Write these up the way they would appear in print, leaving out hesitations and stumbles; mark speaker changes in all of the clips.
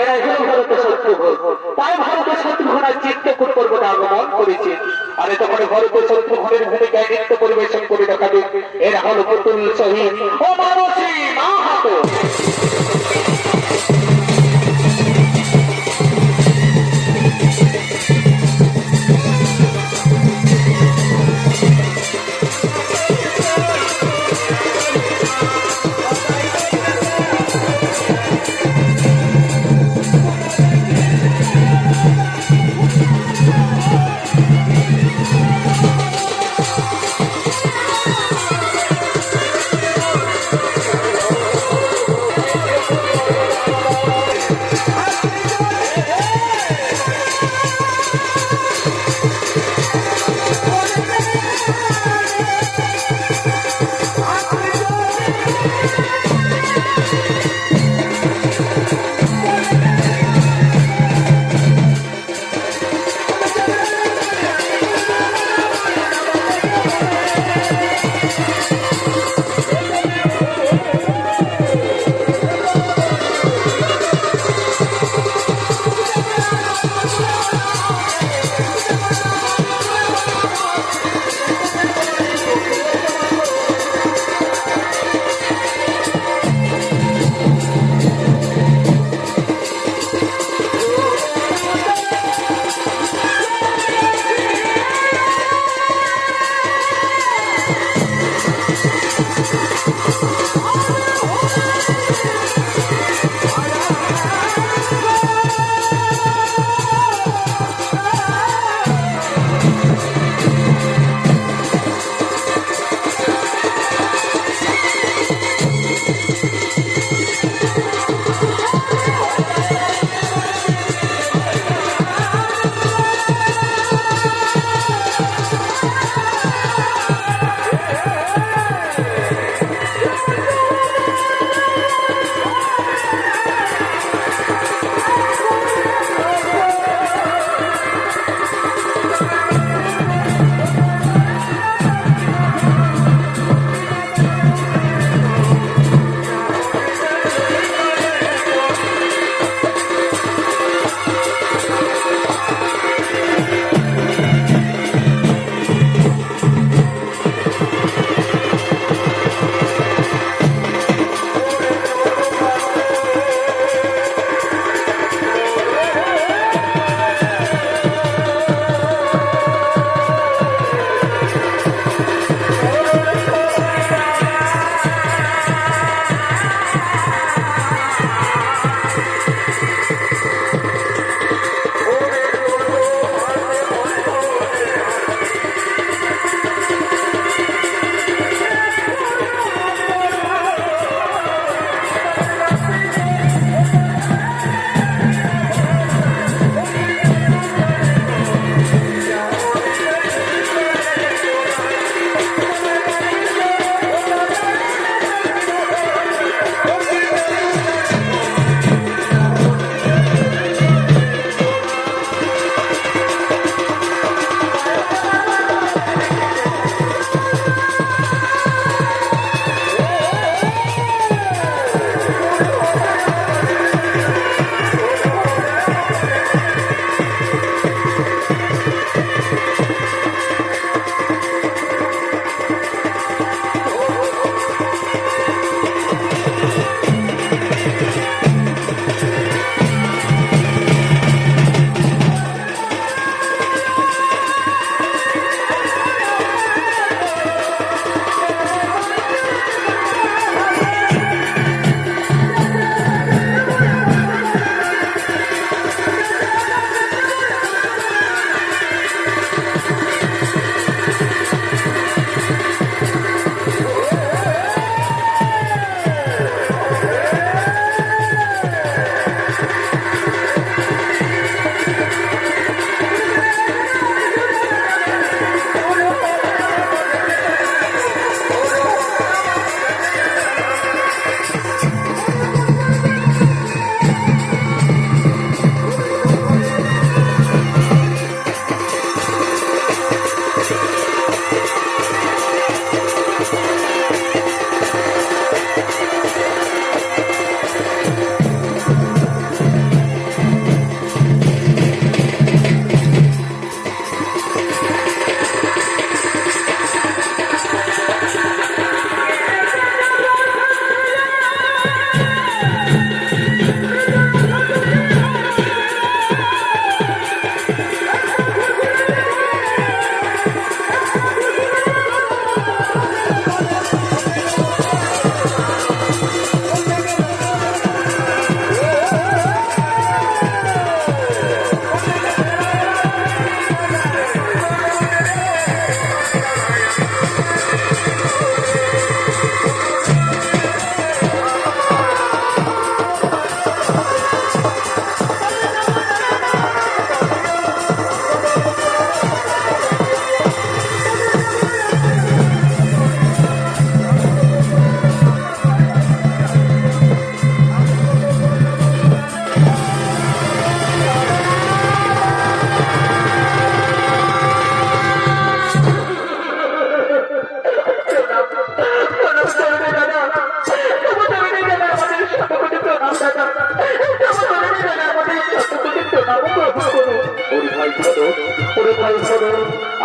Speaker 1: এরা হলো ভারতের শত্রুঘ্ন। তাই ভারতের শত্রুঘ্ন চিত্রকূট পর্বতে আগমন করেছে। আর তখন ভারতের শত্রুঘ্নের ভূমিকায় নৃত্য পরিবেশন করে দেখাবে। এরা হলো পুতুল শহীদ ও মানসী মাহাতো।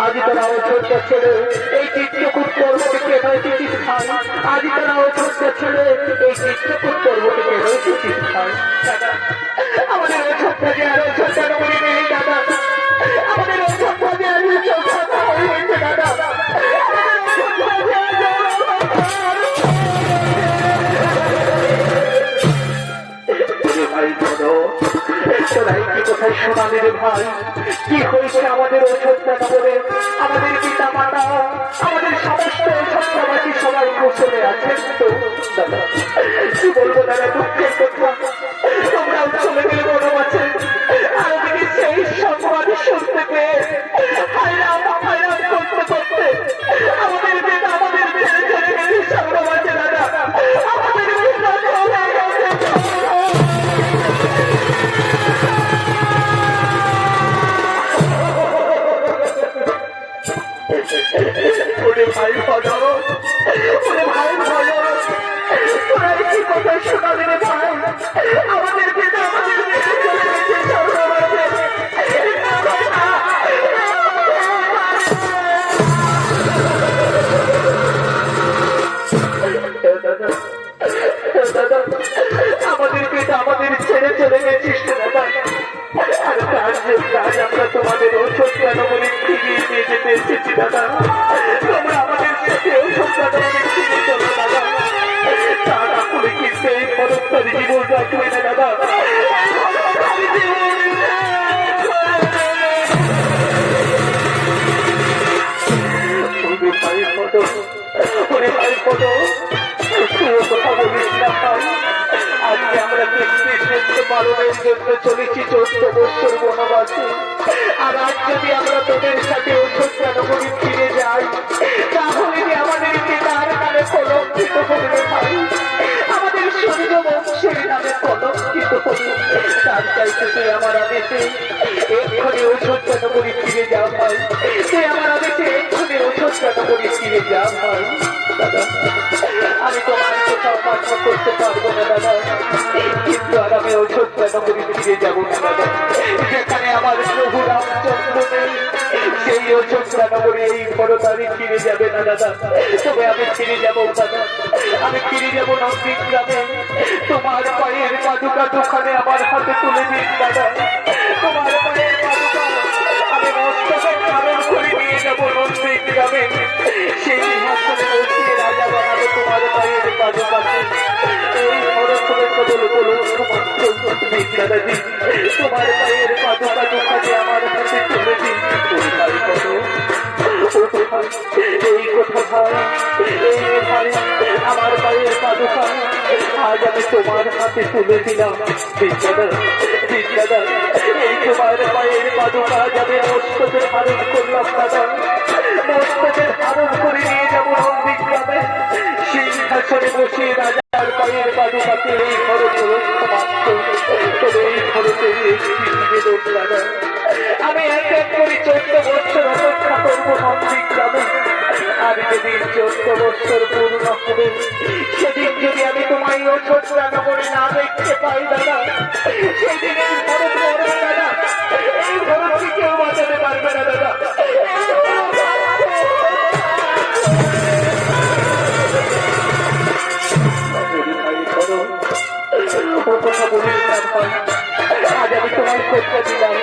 Speaker 1: আজ তারা অযোধ্যা ছেড়ে এই চিত্রকূট পর্বতকে হয়েছে স্থান। আজ তারা অযোধ্যা ছেড়ে এই চিত্রকূট পর্বতকে হয়েছে স্থান। আমাদের অযোধ্যা যে আর অযোধ্যা নগরী নেই দাদা। আমাদের অযোধ্যা যে আর অযোধ্যা হয়েছে দাদা। কোথায় শোনালে রে ভাই, কি হয়েছে আমাদের অযোধ্যা নগরে? আমাদের পিতা মাতা, আমাদের সমস্ত অযোধ্যাবাসী সবাই কুশলে আছেন তো দাদা? কি বলবো দাদা, দুঃখের কথা। তোমরাও চলে গেলে বনবাসে, আর ওদিকে সেই সংবাদ শুনতে পেয়ে হায়রান হায়রান করতে করতে আমাদের পিতা আমাদের ছেড়ে চলে গেছে সর্ববাসে দাদা। আমাদের পিতা ওরে ভাই ভালো, ওরে ভাই ভালো, তোরা কি কথা শোনাবি রে ভাই? আমাদের পিতা আমাদের মেয়ে চলে গেছে সর্ববাসে। দাদা, আমাদের পিতা আমাদের ছেড়ে চলে গেছিস দাদা। আর তার জন্য আজ আমরা তোমাদের অযোধ্যা নগরী ফিরিয়ে নিয়ে যেতে এসেছি দাদা। তোমরা আমাদের সাথে অযোধ্যা নগরী ফিরে চলো দাদা। তা না করে কিন্তু এই পরস্পর জীবন রাখবে না দাদা। ওরে ভাই ফটো কথা বলিস না ভাই। আজকে আমরা কৃষ্ণ পালনের জন্য চলেছি 14 বছর বনবাসে। আর আজ যদি আমরা তোদের সাথে অযোধ্যা নগরী ফিরে যাই, তাহলে যে আমাদের পিতার নামে কলঙ্কিত করবে ভাই। আমাদের শরীর বংশের নামে কলঙ্কিত করবে। তার চাইতে তুই আমার আদেশে এক্ষণে অযোধ্যা নগরী ফিরে যা ভাই। তুই আমার আদেশে এক্ষণে অযোধ্যা নগরী ফিরে যা ভাই। দাদা, আমি তোমার কোথাও মান্য করতে পারবো না দাদা, কিন্তু আর আমি অযোধ্যা নগরী ফিরে যাবো না দাদা। যেখানে আমার প্রভু রামচন্দ্র নেই, সেই অযোধ্যা নগরী এই বড়দারি ফিরে যাবে না দাদা। তবে আমি ফিরে যাবো দাদা, আমি ফিরে যাবো নন্দিক গ্রামে। তোমার পায়ের পাদুকা দোকানে আমার হাতে তুলে দিন দাদা। তোমার পায়ের পাদুকা আমি মস্তকে ধারণ করে নিয়ে যাবো নন্দিক গ্রামে। সেই হাসনে বসিয়ে রাজা বানাবো তোমার পায়ের পাদুকাকে। এই ভরতের কদল দাদাজি, তোমার পায়ের পাদুকা দোকানে আমার হাতে তুলে দিন। এই কথা ভাই, এই ভাই আমার পায়ের পাদুকা আজ আমি তোমার হাতে তুলে দিলাম। দাদা, এই তোমার পায়ের পাদুকা যাবে মস্তকে ধারণ করলাম দাদা। মস্তকে ধারণ করে নিয়ে যাবো নন্দিক গ্রামে। সিংহাসনে বসে রাজার পায়ের পাদুকাকে এই খরচ মাত্র। তবে এই খরচের একটি নিবেদন দাদা, আমি এক এক করে 14 বছর অপেক্ষা করবো নন্দিক গ্রামে। আর যেদিন 14 বছর পূর্ণ হবে, সেদিন যদি আমি তোমায় অযোধ্যা নগরে না দেখতে পাই দাদা, সেদিন এই খরচ করবে দাদা। এই খরচকে কেউ বাঁচাতে পারবে না দাদা। কথা বলিস না ভাই, আজ আমি তোমার কথা দিলাম।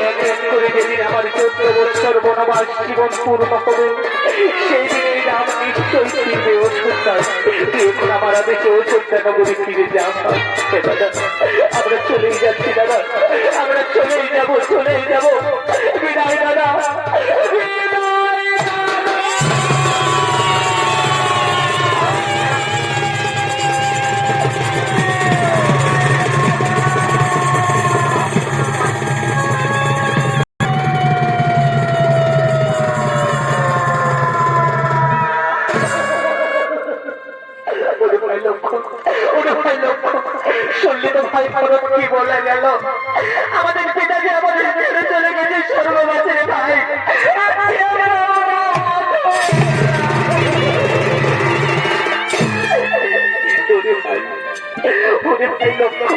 Speaker 1: এক এক করে যেদিন আমার 14 বছর বনবাস জীবন পূর্ণ হবে, সেই দিন এই নাম নিশ্চয়ই ফিরবে অযোধ্যায়। এখন আমার আদেশে অযোধ্যা নগরী ফিরে যাওয়া হয়। দাদা, আমরা চলেই যাচ্ছি দাদা, আমরা চলেই যাবো, চলেই যাবো। বিদায় দাদা, শুনলি তো ভাই ফরক কি বলে গেল? আমাদের পিতা যে আমাদের ছেড়ে চলে গেছে সর্ববাসে ভাই। ওরে ভাই লক্ষ্য,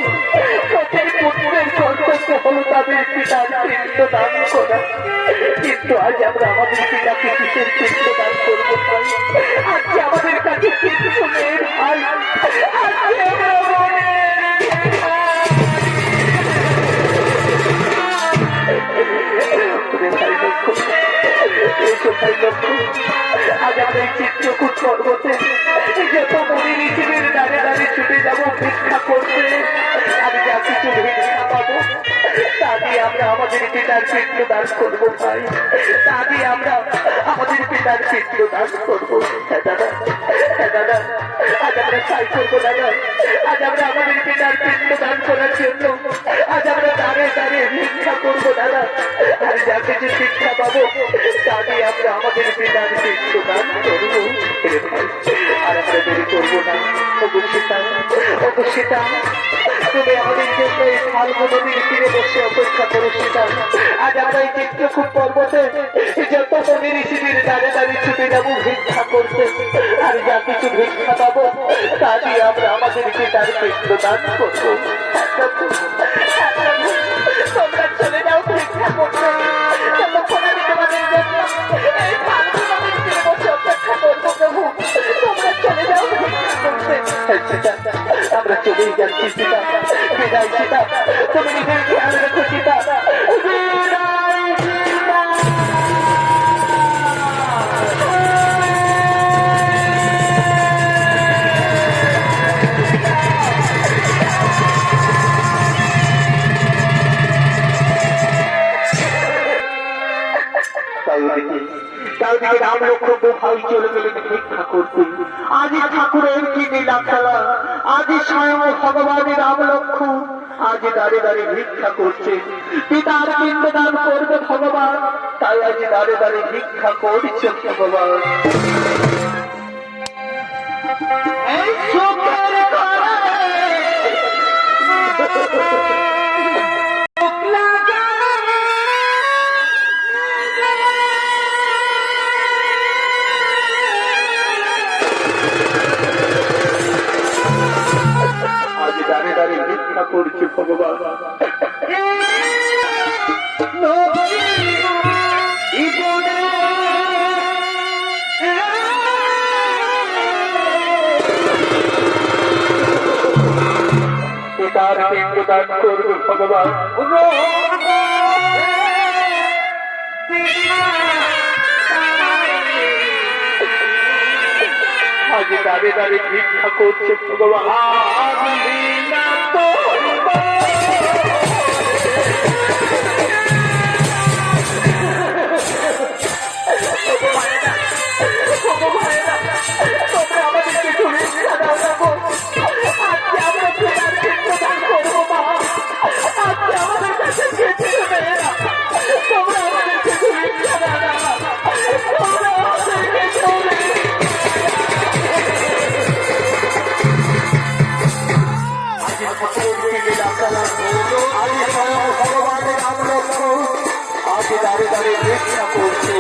Speaker 1: পথের পুত্রের কর্তব্য হল তাদের পিতার পিণ্ড দান করা, কিন্তু আজ আমরা আমাদের পিতাকে কিসের পিণ্ড দান করবো ভাই? আজকে আমাদের কাছে কিছু নেই ভাই, আজকে আমরা আজ আমরা এই চিত্রকূট পর্বতে যত মনে ঋষিদের দাঁড়ে দাঁড়িয়ে ছুটে যাবো ভিক্ষা করতে, আমি যা কিছু ভিক্ষা পাবো তা দিয়ে আমরা আমাদের পিতার পিণ্ড দান করবো ভাই, তা দিয়ে আমরা আমাদের পিতার পিণ্ড দান করবো। হ্যাঁ দাদা, হ্যাঁ দাদা, আজ আমরা তাই করবো দাদা, আজ আমরা আমাদের পিতার পিণ্ড দান করার জন্য আজ আমরা দাঁড়িয়ে দাঁড়িয়ে ভিক্ষা করবো দাদা, আর যা কিছু শিক্ষা পাবো তা দিয়ে আমরা আমাদের পিতার পিণ্ড দান করবো। আর আমরা দেরি করবো না, অবশ্যতা তুমি আমাদের জন্য এই ফাল্গু নদীর তীরে বসে অপেক্ষা করো সীতা। আজ আমরা এই চিত্রকূট পর্বতে যত মনে ঋষিদের দাঁড়ে দাঁড়িয়ে ছুটে যাবো ভিক্ষা করতে, আর যা কিছু ভিক্ষা পাবো তা দিয়ে আমরা আমাদের পিতার পিণ্ড দান করবো। তোমরা চলে যাও ভিক্ষা করতে, ততক্ষণ আমি তোমাদের জন্য এই ফাল্গু নদীর তীরে বসে অপেক্ষা করবো প্রভু, তোমরা চলে যাও ভিক্ষা করতে। আমরা চলেই যাচ্ছি সীতা, বিদায় সীতা, তুমি নিজের খেয়াল রেখো সীতা, বিদায় সীতা। চারিদিকে রাম লক্ষ্মণ দু ভাই চলে গেলেন ভিক্ষা করতে। আজ ঠাকুরের কি লীলা খেলা, আজ স্বয়ং ভগবান রাম লক্ষ্মণ আজ দাঁড়িয়ে দাঁড়িয়ে ভিক্ষা করছে, পিতার পিণ্ড দান করবে ভগবান, তাই আজ দাঁড়িয়ে দাঁড়িয়ে ভিক্ষা করছে ভগবান। এই সুখের ঘরে ভিক্ষা করছে ভগবান। পিতার পিণ্ড দান করবে ভগবান, আজ দাঁড়িয়ে দাঁড়িয়ে ভিক্ষা করছে ভগবান। তোমরা আমাদেরকে একটু ভিক্ষা দাও না গো, আজকে আমরা পিতার পিণ্ড দান করবো মা, আজকে আমাদের কাছে কিছু নেই না, তোমরা আমাদেরকে একটু ভিক্ষা দাও না, তোমরা আমাদেরকে একটু ভগবানের নাম লক্ষ্য আজ দাঁড়িয়ে দাঁড়িয়ে ভিক্ষা করছে।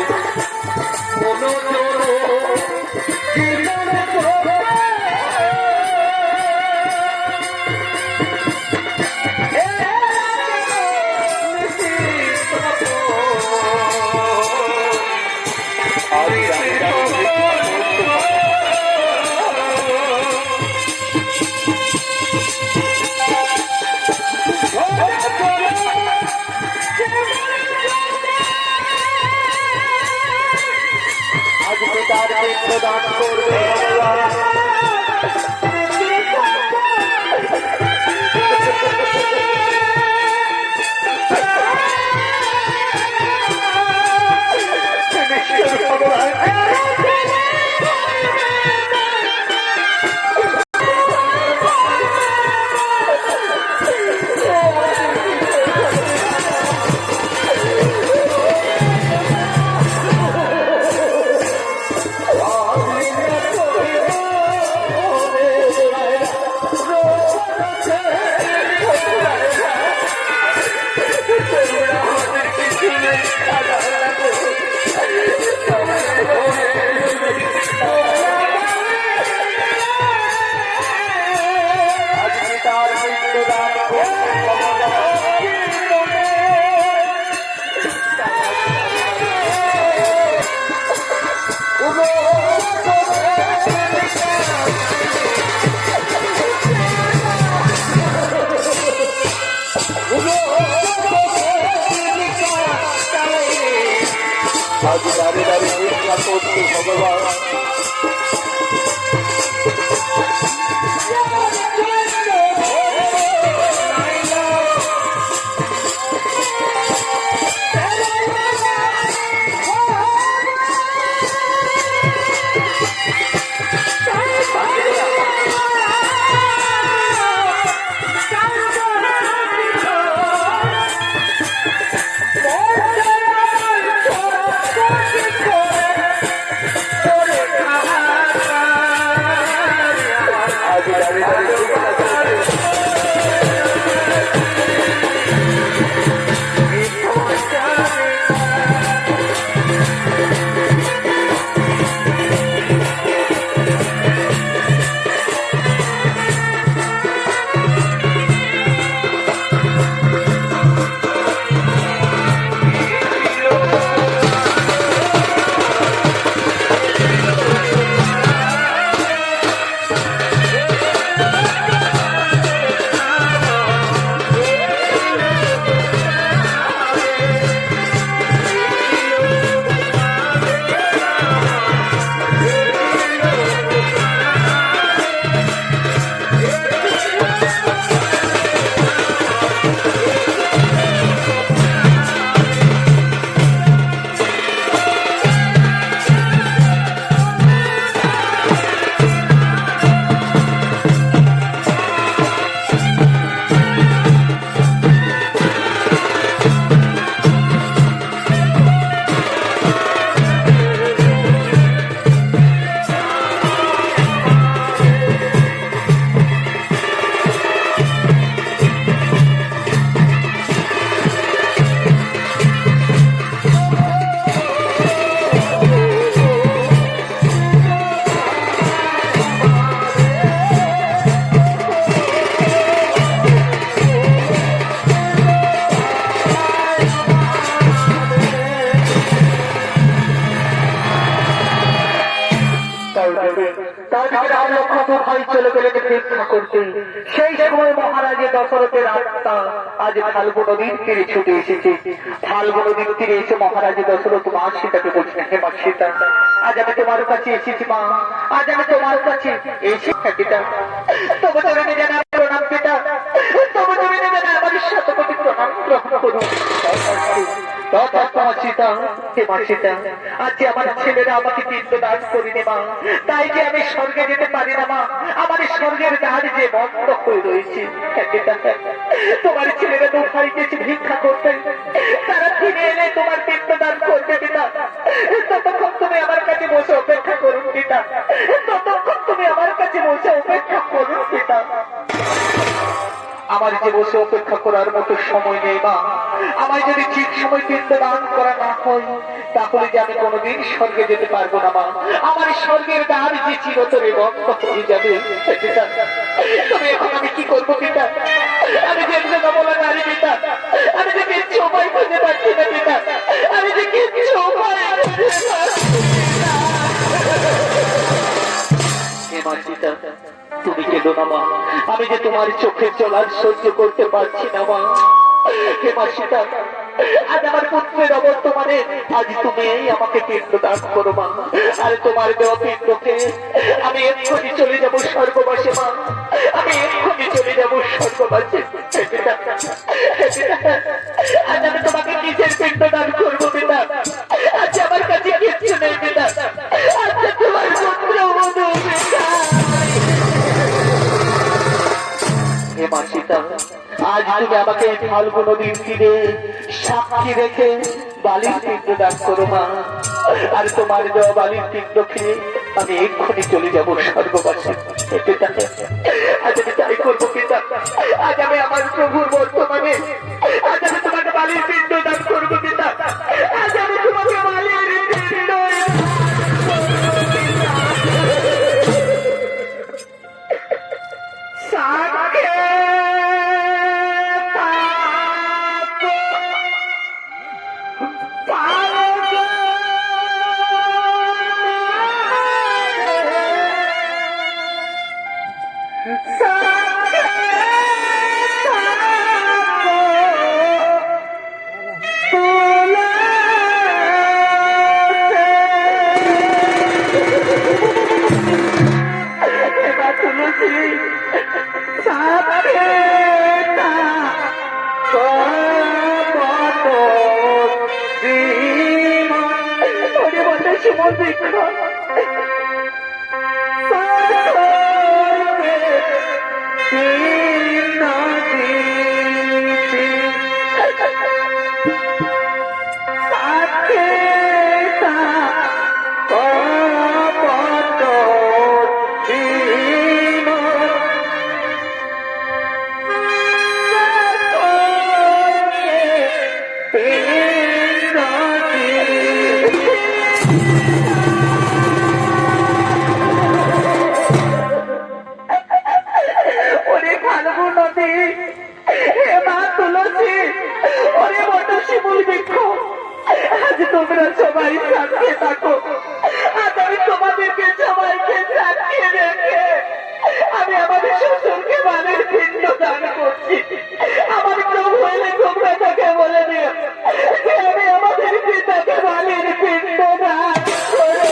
Speaker 1: আজ দাঁড়িয়ে দাঁড়িয়ে চিন্তা করছি ভগবান সেই সময় মহারাজের দশরথের আত্মা আজ ফাল্গু নদীর তীরে ছুটে এসেছে। ফাল্গু নদীর তীরে এসে মহারাজের দশরথ মা সীতাকে বলছেন, হে মা সীতা, আজ আমি তোমার কাছে এসেছি মা, আজ আমি তোমার কাছে এসে পিতা, তবু তুমি নিজে না প্রণাম পিতা, তবু তুমি নিজে না আমার শতকোটি প্রণাম গ্রহণ করুন। আজকে আমার ছেলেরা আমাকে পিণ্ড দান করিনি মা, তাই যে আমি স্বর্গে যেতে পারি না মা, আমার স্বর্গের দ্বার যে বন্ধ হয়ে রয়েছে। তোমার ছেলেরা তো ভাই গেছে ভিক্ষা করতে, তারা ফিরে এলে তোমার পিণ্ড দান করবে পিতা। ততক্ষণ তুমি আমার কাছে বসে অপেক্ষা করুন পিতা, ততক্ষণ তুমি আমার কাছে বসে অপেক্ষা করুন পিতা। আমার যে বসে অপেক্ষা করার মতো সময় নেই মা, আমায় যদি ঠিক সময় পিণ্ড দান করা না হয় তাহলে যে আমি কোনোদিন স্বর্গে যেতে পারবো না মা, আমার স্বর্গের দ্বার যে চিরতরে বন্ধ হয়ে যাবে। তবে এখন আমি কি করবো পিতা? আমি যে বলা নারী পিতা, আমি যে কিচ্ছু উপায় খুঁজে পাচ্ছি না পিতা, আমি যে কিচ্ছু উপায় তুমি কেঁদো না মা, আমি যে তোমার চোখের জল আর সহ্য করতে পারছি না মা। হে মা সীতা, আজ আমার পুত্রের অবর্তমানে আজ তুমি আমাকে পিণ্ড দান করো মা, আর তোমার দেওয়া পিণ্ডকে আমি এক্ষুনি চলে যাবো স্বর্গবাসে মা, আমি এক্ষুনি চলে যাবো স্বর্গবাসে। আজ আমি তোমাকে নিজের পিণ্ড দান করবো পিতা, আজ আমার কাছে কিচ্ছু নেই পিতা, আজ তোমার পুত্র বধূ পিতা। হে মা সীতা, আজ তুমি আমাকে ফাল্গু নদীর তীরে সাক্ষী রেখে বালির পিণ্ড দান করো মা, আর তোমার দেওয়া বালির পিণ্ড খেয়ে আমি এক্ষুনি চলে যাবো স্বর্গবাসে। আজ আমি তাই করবো পিতা, আজ আমি আমার প্রভুর বর্তমানে আজ আমি তোমাকে বালির পিণ্ড দান করবো পিতা, আজ আমি তোমাকে বালির পিণ্ড সুমন বৃক্ষ তোমরা সবাই সাথে থাকো। আজ আমি তোমাদেরকে সবাইকে সাথে রেখে আমি আমাদের শ্বশুরকে বানের পিণ্ড দান করছি। আমার প্রভু হলে তোমরা তাকে বলে দিও যে আমি আমাদের পিতাকে বানের পিণ্ড দান করে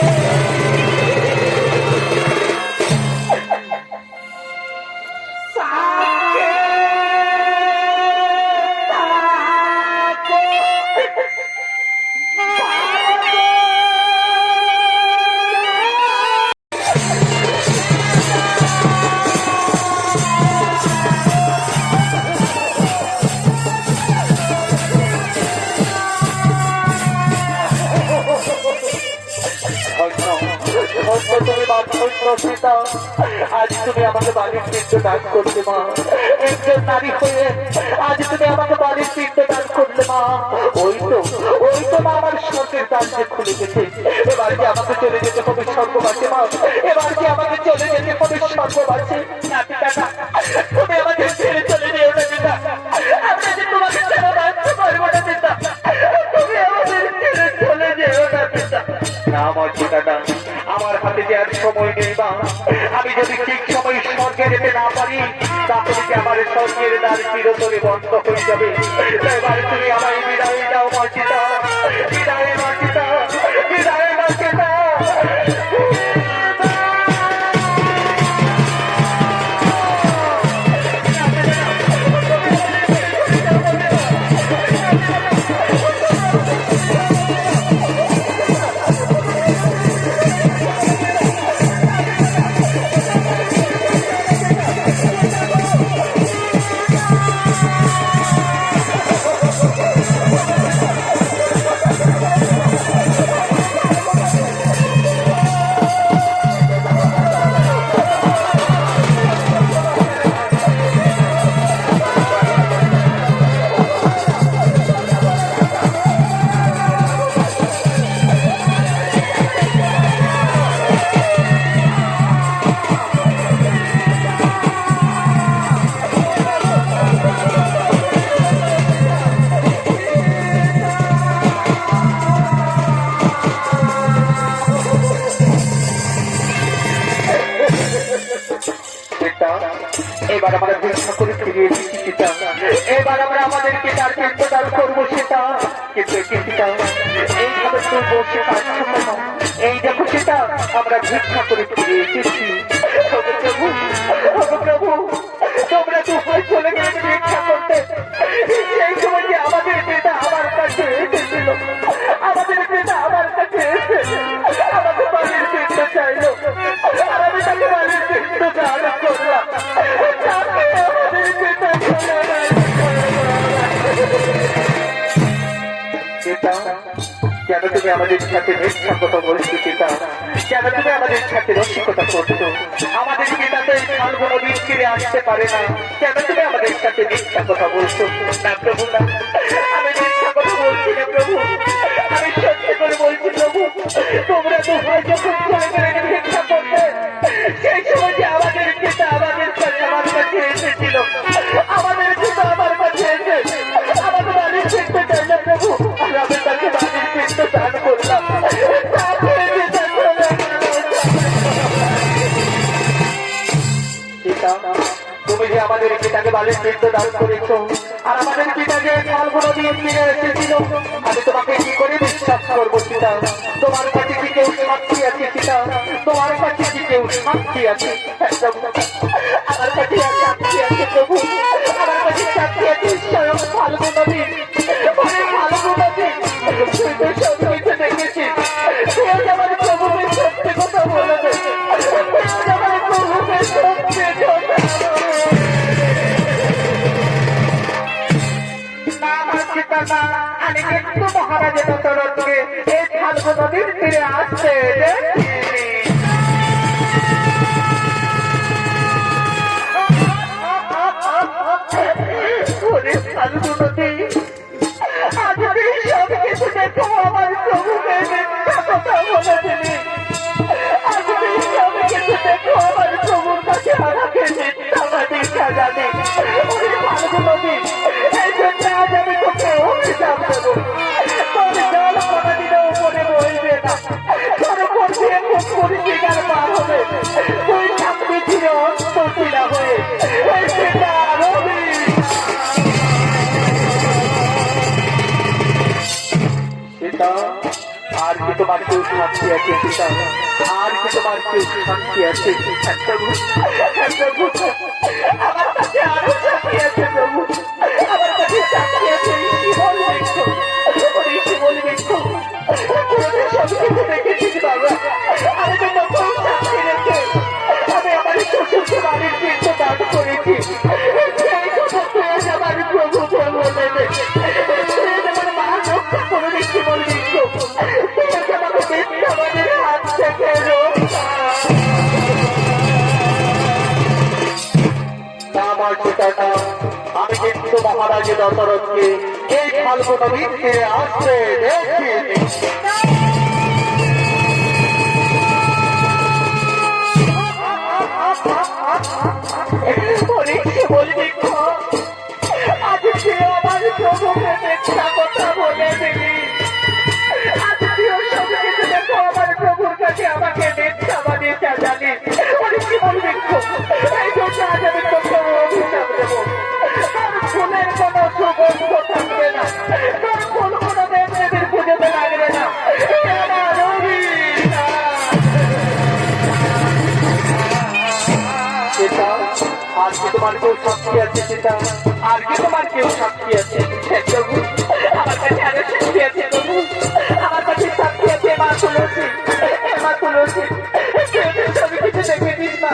Speaker 1: আজ তুমি আমাকে বাড়ির পিণ্ড দান করলে মা। একজন নারী হয়ে আজ তুমি আমাকে বাড়ির পিণ্ড দান করলে মা। ওই তো মা আমার স্বর্গের দ্বার যে খুলে গেছে। এবার যে আমাকে চলে যেতে হবে স্বর্গবাসে মা। এবার যে আমাকে চলে যেতে হবে স্বর্গবাসে। তুমি আমাকে ছেড়ে চলে যেও না পিতা। আমরা যে তোমাকে ছাড়া বাঁচতে পারবো না পিতা। তুমি আমাদের ছেড়ে চলে যেও না পিতা। না আমার পিতাটা আমার হাতে যে আর সময় নেই মা। আমি যদি ঠিক সময় স্বর্গে যেতে না পারি তাহলে কি আমার স্বর্গের দ্বার চিরতরে বন্ধ হয়ে যাবে। এবার তুমি আমায় বিদায় দাও মা পিতা। বিদায় মা পিতা, বিদায় মা পিতা। এবার আমরা পরীক্ষা করে ফিরে এসেছি পিতা। এবার আমরা আমাদেরকে তার পিণ্ড দান করবো সেটা। কিন্তু পিতা এইভাবে তুলবো সেটা এই দেখো সেটা আমরা ভিক্ষা করে ফিরে এসেছি। প্রভু প্রভু তোমরা দুপুরে চলে গেলে ভিক্ষা করতে। সেই সময় যে আমাদের পিতা আমার কাছে এসেছিল। আমাদের পিতা আমার কাছে এসে আমাকে বাড়ির পিণ্ড চাইল। আর আমি তাকে বাড়ির পিণ্ড দান করলাম। কেন তুমি আমাদের সাথে মিথ্যা কথা বলছো পিতা? কেন তুমি আমাদের সাথে রসিকতা করছো? আমাদের পিতা তো এই ফাল্গুন নদীর তীরে আসতে পারে না। কেন তুমি আমাদের সাথে মিথ্যা কথা বলছো? না প্রভু না, আমি মিথ্যা কথা বলছি না প্রভু। আমি সত্যি করে বলছি প্রভু। তোমরা তো হয় যখন চলে গেলে ভিক্ষা করতে সেই সময় যে আমাদের পিতা আমাদের সাথে আমার কাছে এসেছিল। আমাদের পিতা আমার কাছে এসে আমাকে বাড়ির পিণ্ড চাইল প্রভু। আর আমি তাকে বাড়ির পিণ্ড দান করলাম। তুমি যে আমাদের পিতাকে বাড়ির পিণ্ড দান করেছো আর আমাদের পিতা যে ফাল্গুন দিয়ে ফিরে এসেছিল, আমি তোমাকে কি করে বিশ্বাস করবো পিতা? তোমার কাছে কি কেউ সাক্ষী আছে পিতা? তোমার কাছে কি কেউ সাক্ষী আছে? আমার কাছে সাক্ষী আছে প্রভু। আমার কাছে সাক্ষী আছে স্বয়ং ফাল্গুন সীতা আমি কিন্তু মহারাজের দশরথকে এই ফাল্গু নদীর তীরে আসতে দেখিনি। ওরে ফাল্গু নদী, আজ তুই সব কিছু দেখো আমার প্রভুকে মিথ্যা কথা বলেছিলি। আজ তুই সব কিছু দেখো আমার প্রভুর কাছে আমাকে মিথ্যাবাদী সাজালি। ওরে ফাল্গু নদী, এই জন্য আজ আমি তোকে অভিশাপ দেবো। তোর জল কোনোদিনও উপরে বইবে না, তোর উপর দিয়ে মুখ পরিষ্কার পার হবে। তুই থাকবি ছিল অন্তশীলা হয়ে। এই সীতা রবি সীতা, আর কি তোমার কেউ শান্তি আছে সীতা? আর কি তোমার কেউ শান্তি আছে? আমার কাছে আরো শান্তি আছে প্রভু, আমার কাছে শান্তি আছে শিবল বৃক্ষ। ওই শিবল বৃক্ষ সবকিছু দেখেছিস বাবা। আমি তো তখন শান্তি রেখে আমি আমার শ্বশুরকে বাড়ির বৃক্ষ দান করেছি। সেই কথা তুই আমার প্রভুকে বলে দে, আমার মা রক্ষা করে দিচ্ছি বল বৃক্ষ। তুই আমাকে মিথ্যাবাদের হাত থেকে রক্ষা। আমার পিতাটা আমি কিন্তু মহারাজের দশরথকে এই ফাল্গু নদীর তীরে আসতে দেখি। বলবি আজ তুই আমার প্রভুকে মিথ্যা কথা বলে দিলি। আজ তুইও সব কিছু দেখো আমার প্রভুর কাছে আমাকে মিথ্যাবাদী সাজালি। কি বলবি এই জন্য আজ আমি তোকে অভিশাপ দেবো। তোর ফুলের কোনো সুগন্ধ থাকবে না, তোর ফুল কোনো দেবদেবীর পুজোতে লাগবে না। আর কি তোমার কেউ সাক্ষী আছে সীতা? আর কি তোমার কেউ সাক্ষী আছে প্রভু? আমার কাছে আরো সাক্ষী আছে প্রভু, আমার কাছে সাক্ষী আছে মা তুলসী। মা তুলসী, সবই কিছু দেখেছিস মা?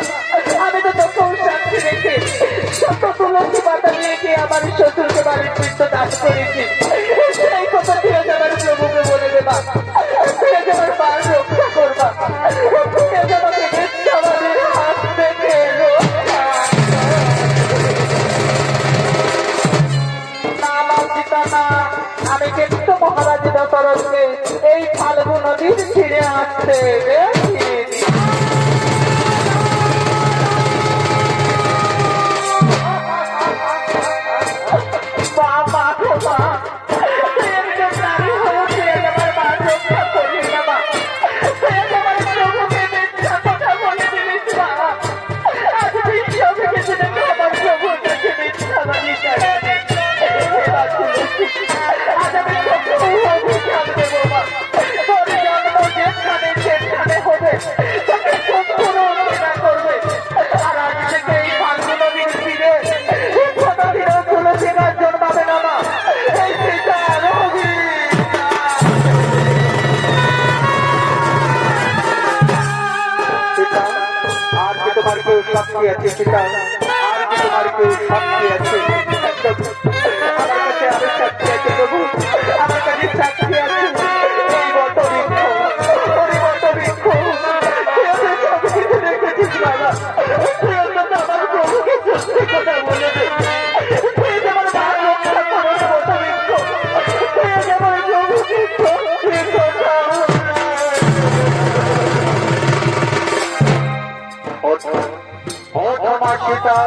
Speaker 1: আমি তো তখন সাক্ষী রেখে ছোট তুলসী পাতা নিয়ে গিয়ে আমার শ্বশুরকে বাড়ির বৃত্ত দান করেছি। সেই কথা তুই আমার প্রভুকে বলে দেবা, তুই আমার মার রক্ষা করবা, তুই আমাকে মিথ্যাবাদের হাত থেকে রক্ষা। আমি কিন্তু মহারাজের দশরথকে এই ফাল্গু নদীর তীরে আসতে দেখিনি। সাক্ষী আছে সীতা? আর কি তোমার কেউ সাক্ষী আছে? আমার কাছে আরো সাক্ষী আছে প্রভু, আমার কাছে সাক্ষী আছে এই বট বৃক্ষ। ওই বট বৃক্ষ সব কিছু দেখেছিস বাবা। তুই অন্তত আমার প্রভুকে সত্যি কথা বলে দে, তুই আমার মা রক্ষা করো বট বৃক্ষ। তুই আমার প্রভুকে সত্যি কথা সীতা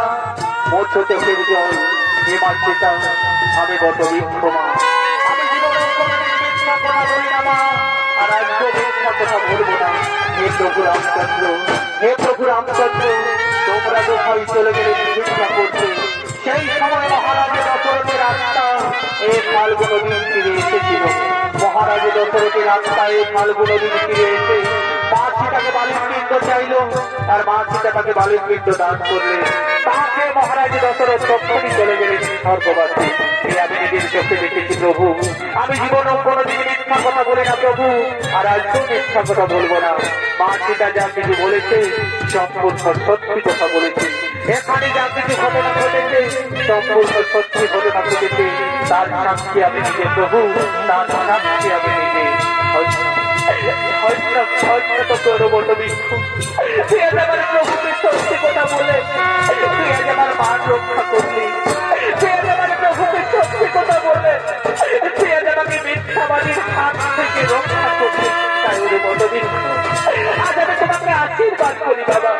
Speaker 1: মোছো চোখের জল। হে মা সীতা, আমি বট বৃক্ষ মা, আমি জীবনের কোনোদিন মিথ্যা কথা বলি না মা, আর আজকে মিথ্যা কথা বলবো না। হে প্রভু রামচন্দ্র, হে প্রভু রামচন্দ্র, তোমরা কোথায় চলে গেলে চিকিৎসা করতে। সেই সময় মহারাজের দশরথের আত্মা এই ফাল্গু নদীর তীরে এসেছিল। মহারাজের দশরথের আত্মা এই ফাল্গু নদীর তীরে এসে মা সীতাকে বালির পিণ্ড চাইল, আর মা সীতা তাকে বালির পিণ্ড দান করলে তাকে মহারাজ দশরথ তক্ষণই চলে গেলেন স্বর্গবাসী। নিজের চোখে দেখেছি প্রভু। আমি জীবনেও কোনোদিন মিথ্যা কথা বলি না প্রভু, আর আজও মিথ্যা কথা বলবো না। মা সীতা যা কিছু বলেছে সম্পূর্ণ সত্যি কথা বলেছে। এখানে যা কিছু ঘটনা ঘটেছে সম্পূর্ণ সত্যি ঘটনা ঘটেছে। তার সাক্ষী আমি নিজে প্রভু, তার সাক্ষী আমি নিজে। সত্যি কথা বলে তুই আজ আমার মান রক্ষা করলি, তুই আজ আমার প্রভুকে সত্যি কথা বলে তুই আজ আমাকে মিথ্যাবাদীর হাত থেকে রক্ষা করলি। তাই ওরে বলবি আজ আমি তোমাকে আশীর্বাদ করি বাবা।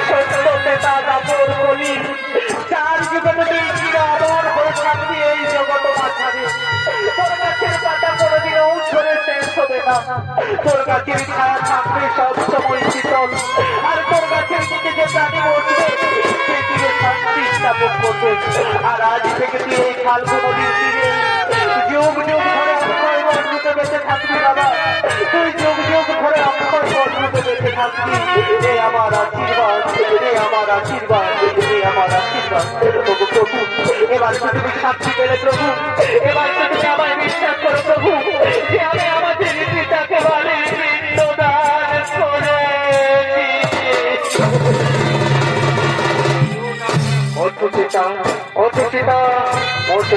Speaker 1: সত্য নেতা দাপর বলি চার জীবনে তুই চির অমর হয়ে থাকবি এই জগৎ মাঝারে। তোর গাছের পাতা কোনোদিনও ঝরে শেষ হবে না, তোর গাছের ছায়া থাকবে সব সময় শীতল, আর তোর গাছের নিচে যে প্রাণী বসবে সে তীরে শান্তি স্থাপন করবে। আর আজ থেকে তুই এই ফাল্গু নদীর তীরে যুগ যুগ ধরে অক্ষয় বর্ণিতে বেঁচে থাকবি বাবা। তুই যুগ যুগ ধরে অক্ষয় বর্ণিতে বেঁচে থাকবি। এ আমার আশীর্বাদ, এ আমার আশীর্বাদ, এ আমার আশীর্বাদ। প্রভু প্রভু এবার তো তুমি সাক্ষী পেলে প্রভু, এবার তো তুমি আমায় বিশ্বাস করো প্রভু যে আমি আমাদের পিতাকে বলে পিণ্ডদান করে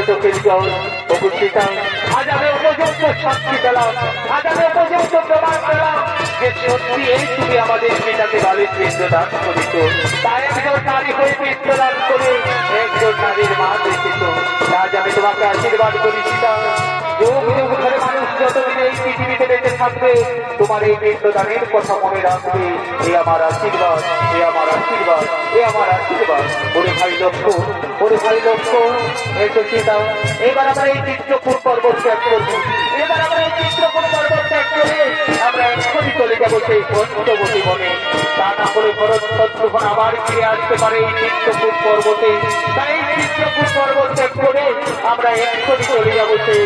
Speaker 1: চোখের জল প্রভু সীতা। আজ আমি উপযুক্ত সাক্ষী পেলাম, আজ আমি উপযুক্ত প্রমাণ পেলাম যে সত্যি এই তুমি আমাদের পিতাকে বালির পিণ্ডদান করেছ। তাই একজন নারী হয়ে পিণ্ডদান করে একজন নারীর মা দেখেছ। আজ আমি তোমাকে আশীর্বাদ করি সীতা, যুগ যুগ ধরে মানুষ যতদিন এই পৃথিবীতে বেঁচে থাকবে তোমার এই পিণ্ডদানের কথা মনে রাখবে। এ আমার আশীর্বাদ, এ আমার আশীর্বাদ, এ আমার আশীর্বাদ। ওরে ভাই লক্ষ্য, ওরে ভাই লক্ষ্য এসে সীতা। এবার আমরা এই চিত্রকূট পর্বত ত্যাগ করবো, এবার আমরা এই চিত্রকূট পর্বত ত্যাগ করে আমরা এক্ষুনি চলে যাবো সেই পঞ্চবতী বনে। তা না হলে ভরত শত্রুঘ্ন আবার ফিরে আসতে পারে এই চিত্রকূট পর্বতে। তাই চিত্রকূট পর্বত ত্যাগ করে আমরা এক্ষুনি চলে যাবো সেই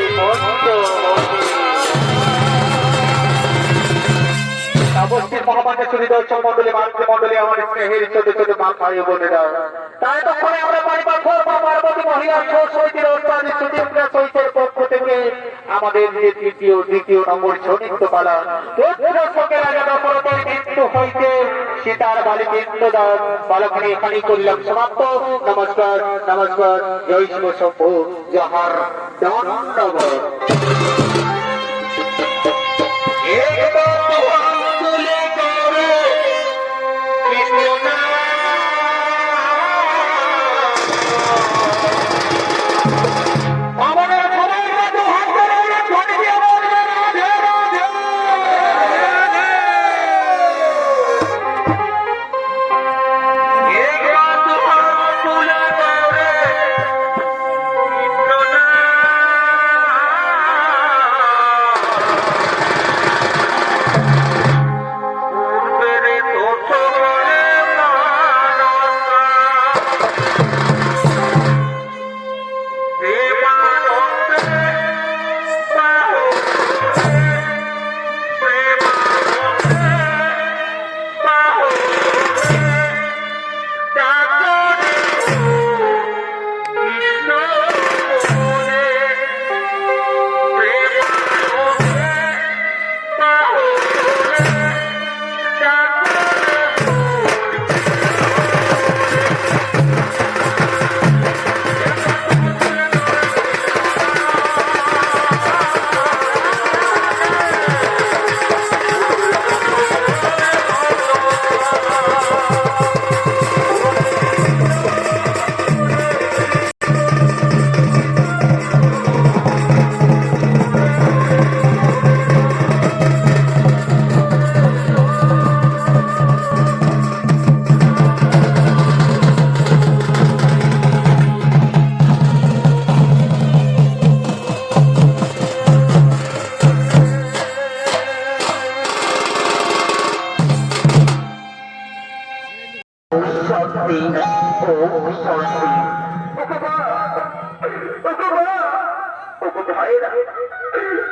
Speaker 1: অবশ্যই মহামান্যেশ্বরী দর্শক মন্ডলী মাতৃমন্ডলী আমার স্নেহের ছোট ছোট মা ভাই বোনেরা, তাই তখন আমরা পার্বতী মহিলা সৈতের অত্যাদি সুদীপ্রা সৈতের পক্ষ থেকে আমাদের যে দ্বিতীয় নম্বর ছনিত্য পালা মৃত্যু হইতে সীতার বালি পিণ্ডদান পালাখানি এখানেই করলাম সমাপ্ত। নমস্কার, নমস্কার, জয় শিব শম্ভু, জহার ধন্যবাদ।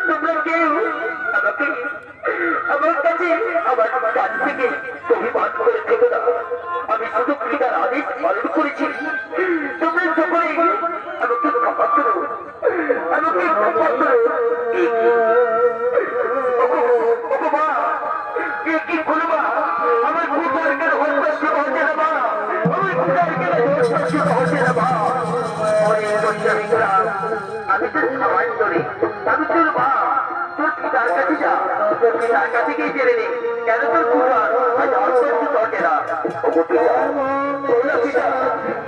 Speaker 1: তোমরা কেউ আমাকে আমার কাছে আমার কাছ থেকে অভিমান করে থেকে দাও। আমি শুধু পিতার আদেশ পালন করেছি। তোমরা সকলে আমাকে ক্ষমা করো,
Speaker 2: আমি তোর খাবার ধরে আমি তোর মা তোর পিতার কাছে যা তোর পিতার কাছে গিয়ে জেনে নি কেন তোর পুরা আজ অসহ্য চটে না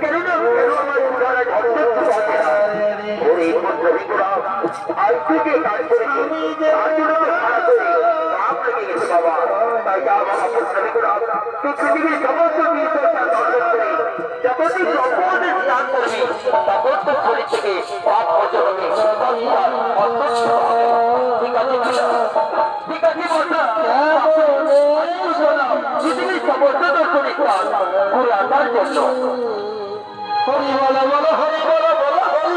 Speaker 2: কেন না কেন আমার পুরার আজ অসহ্য চটে না ওর এই মন্ত্রী পুরা আজ থেকে কাজ করেছি তার জন্য তো খারাপ করে পাপ লেগে গেছে বাবা তাই যা বাবা মন্ত্রী পুরা তুই পৃথিবীর সমস্ত বিশ্বতার দর্শন করে যখন তুই ব্রহ্মদের স্নান করবি তখন তোর শরীর থেকে পাপ বর্জন হবে ঠিক আছে ঠিক আছে বর্ষা পৃথিবীর সমস্ত দর্শন স্থান ঘুরে আসার জন্য
Speaker 1: হরি বলো বলো হরি বলো বলো হরি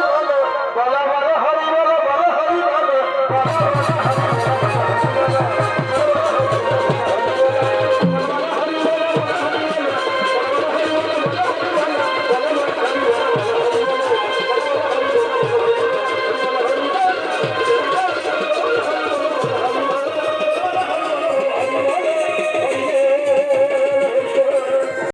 Speaker 1: বলো বলো